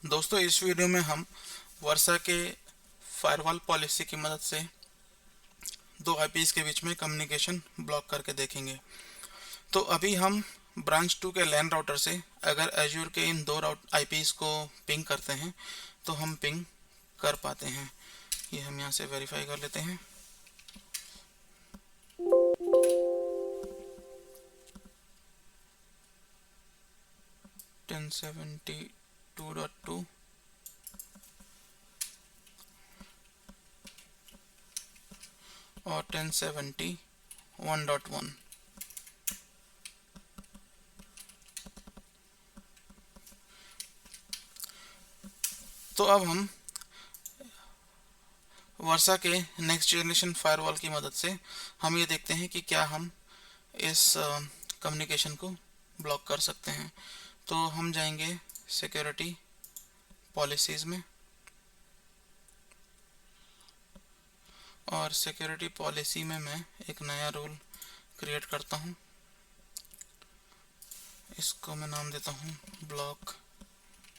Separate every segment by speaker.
Speaker 1: दोस्तों, इस वीडियो में हम वर्षा के फायरवॉल पॉलिसी की मदद से दो आईपीस के बीच में कम्युनिकेशन ब्लॉक करके देखेंगे। तो अभी हम ब्रांच 2 के लैन राउटर से अगर एज्योर के इन दो आईपीस को पिंग करते हैं तो हम पिंग कर पाते हैं। ये हम यहाँ से वेरीफाई कर लेते हैं। टेन 72.2 और 1071.1। तो अब हम वर्षा के नेक्स्ट जनरेशन फायरवॉल की मदद से हम ये देखते हैं कि क्या हम इस कम्युनिकेशन को ब्लॉक कर सकते हैं। तो हम जाएंगे सिक्योरिटी पॉलिसीज में और सिक्योरिटी पॉलिसी में मैं एक नया रूल क्रिएट करता हूँ। इसको मैं नाम देता हूँ ब्लॉक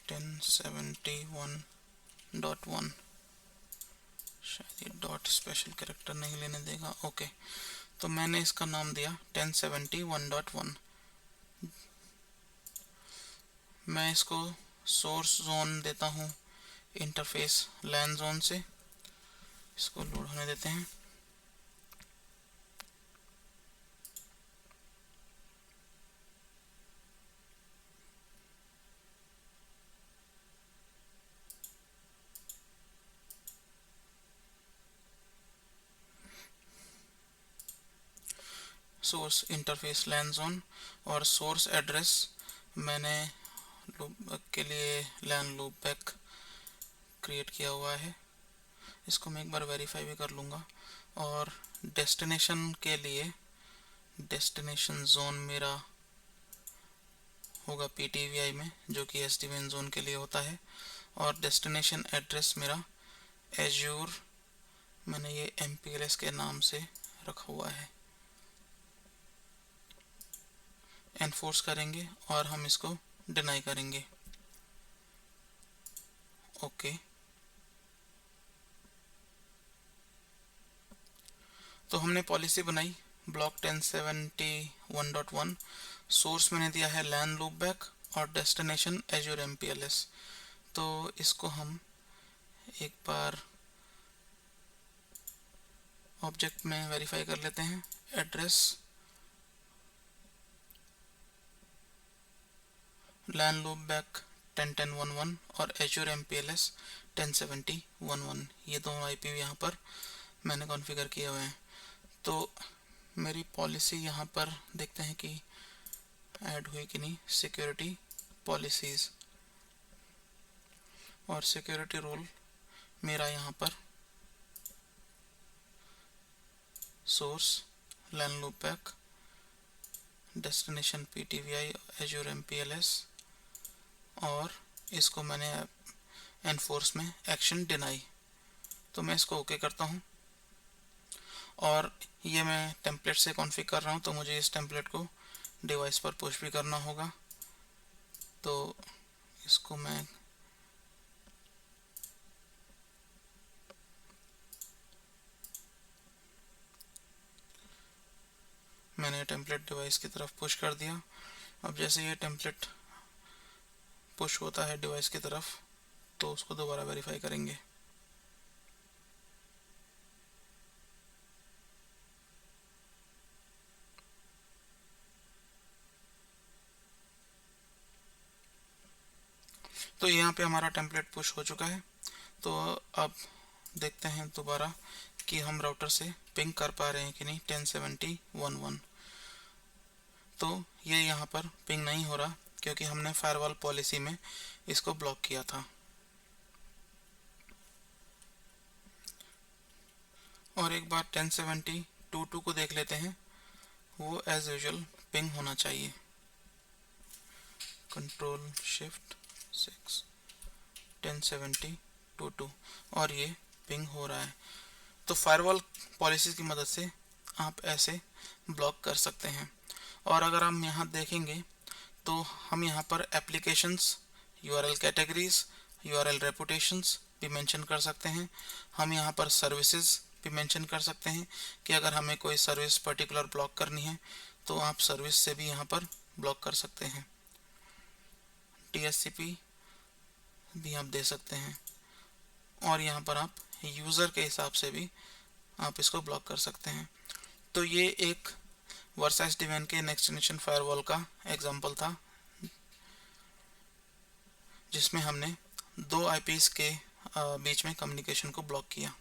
Speaker 1: 1071.1। शायद ये डॉट स्पेशल कैरेक्टर नहीं लेने देगा। ओके, तो मैंने इसका नाम दिया 1071.1। मैं इसको सोर्स जोन देता हूँ इंटरफेस लैन जोन से। इसको लोड होने देते हैं। सोर्स इंटरफेस लैन जोन और सोर्स एड्रेस मैंने लूप के लिए लैन लूप बैक क्रिएट किया हुआ है। इसको मैं एक बार वेरीफाई भी कर लूँगा। और डेस्टिनेशन के लिए डेस्टिनेशन जोन मेरा होगा PTVI में, जो कि SD-WAN जोन के लिए होता है। और डेस्टिनेशन एड्रेस मेरा एज्योर, मैंने ये MPLS के नाम से रखा हुआ है। एनफोर्स करेंगे और हम इसको डिनाई करेंगे। ओके, तो हमने पॉलिसी बनाई ब्लॉक 1071.1। सोर्स मैंने दिया है लैन लूप बैक और डेस्टिनेशन एज्योर MPLS। तो इसको हम एक बार ऑब्जेक्ट में वेरीफाई कर लेते हैं। एड्रेस लैन लूप बैक 10.10.11 और एज्योर MPLS 1070.11। ये दोनों आईपी यहाँ पर मैंने कॉन्फ़िगर किए हुए हैं। तो मेरी पॉलिसी यहाँ पर देखते हैं कि ऐड हुई कि नहीं। सिक्योरिटी पॉलिसीज़ और सिक्योरिटी रूल मेरा यहाँ पर source LAN loop back destination PTVI Azure MPLS और इसको मैंने एनफोर्स में एक्शन डिनाई। तो मैं इसको ओके करता हूँ और ये मैं टेम्पलेट से कॉन्फ़िगर कर रहा हूँ, तो मुझे इस टेम्पलेट को डिवाइस पर पुश भी करना होगा। तो इसको मैंने टेम्पलेट डिवाइस की तरफ पुश कर दिया। अब जैसे ये टेम्पलेट पुश होता है डिवाइस की तरफ तो उसको दोबारा वेरीफाई करेंगे। तो यहाँ पे हमारा टेम्पलेट पुश हो चुका है। तो अब देखते हैं दोबारा कि हम राउटर से पिंग कर पा रहे हैं कि नहीं 1070.11। तो ये यहाँ पर पिंग नहीं हो रहा क्योंकि हमने फायरवॉल पॉलिसी में इसको ब्लॉक किया था। और एक बार 1070.22 को देख लेते हैं। वो एज यूजुअल पिंग होना चाहिए। कंट्रोल शिफ्ट 6 1070.22 और ये पिंग हो रहा है। तो फायरवॉल पॉलिसी की मदद से आप ऐसे ब्लॉक कर सकते हैं। और अगर हम यहाँ देखेंगे तो हम यहाँ पर एप्लीकेशंस, URL कैटेगरीज, URL रेपुटेशंस भी मेंशन कर सकते हैं। हम यहाँ पर सर्विसेज भी मेंशन कर सकते हैं कि अगर हमें कोई सर्विस पर्टिकुलर ब्लॉक करनी है तो आप सर्विस से भी यहाँ पर ब्लॉक कर सकते हैं। TSCP भी आप दे सकते हैं और यहाँ पर आप यूज़र के हिसाब से भी आप इसको ब्लॉक कर सकते हैं। तो ये एक वर्सा SD-WAN के नेक्स्ट जनरेशन फायरवॉल का एग्जांपल था जिसमें हमने दो IPs के बीच में कम्युनिकेशन को ब्लॉक किया।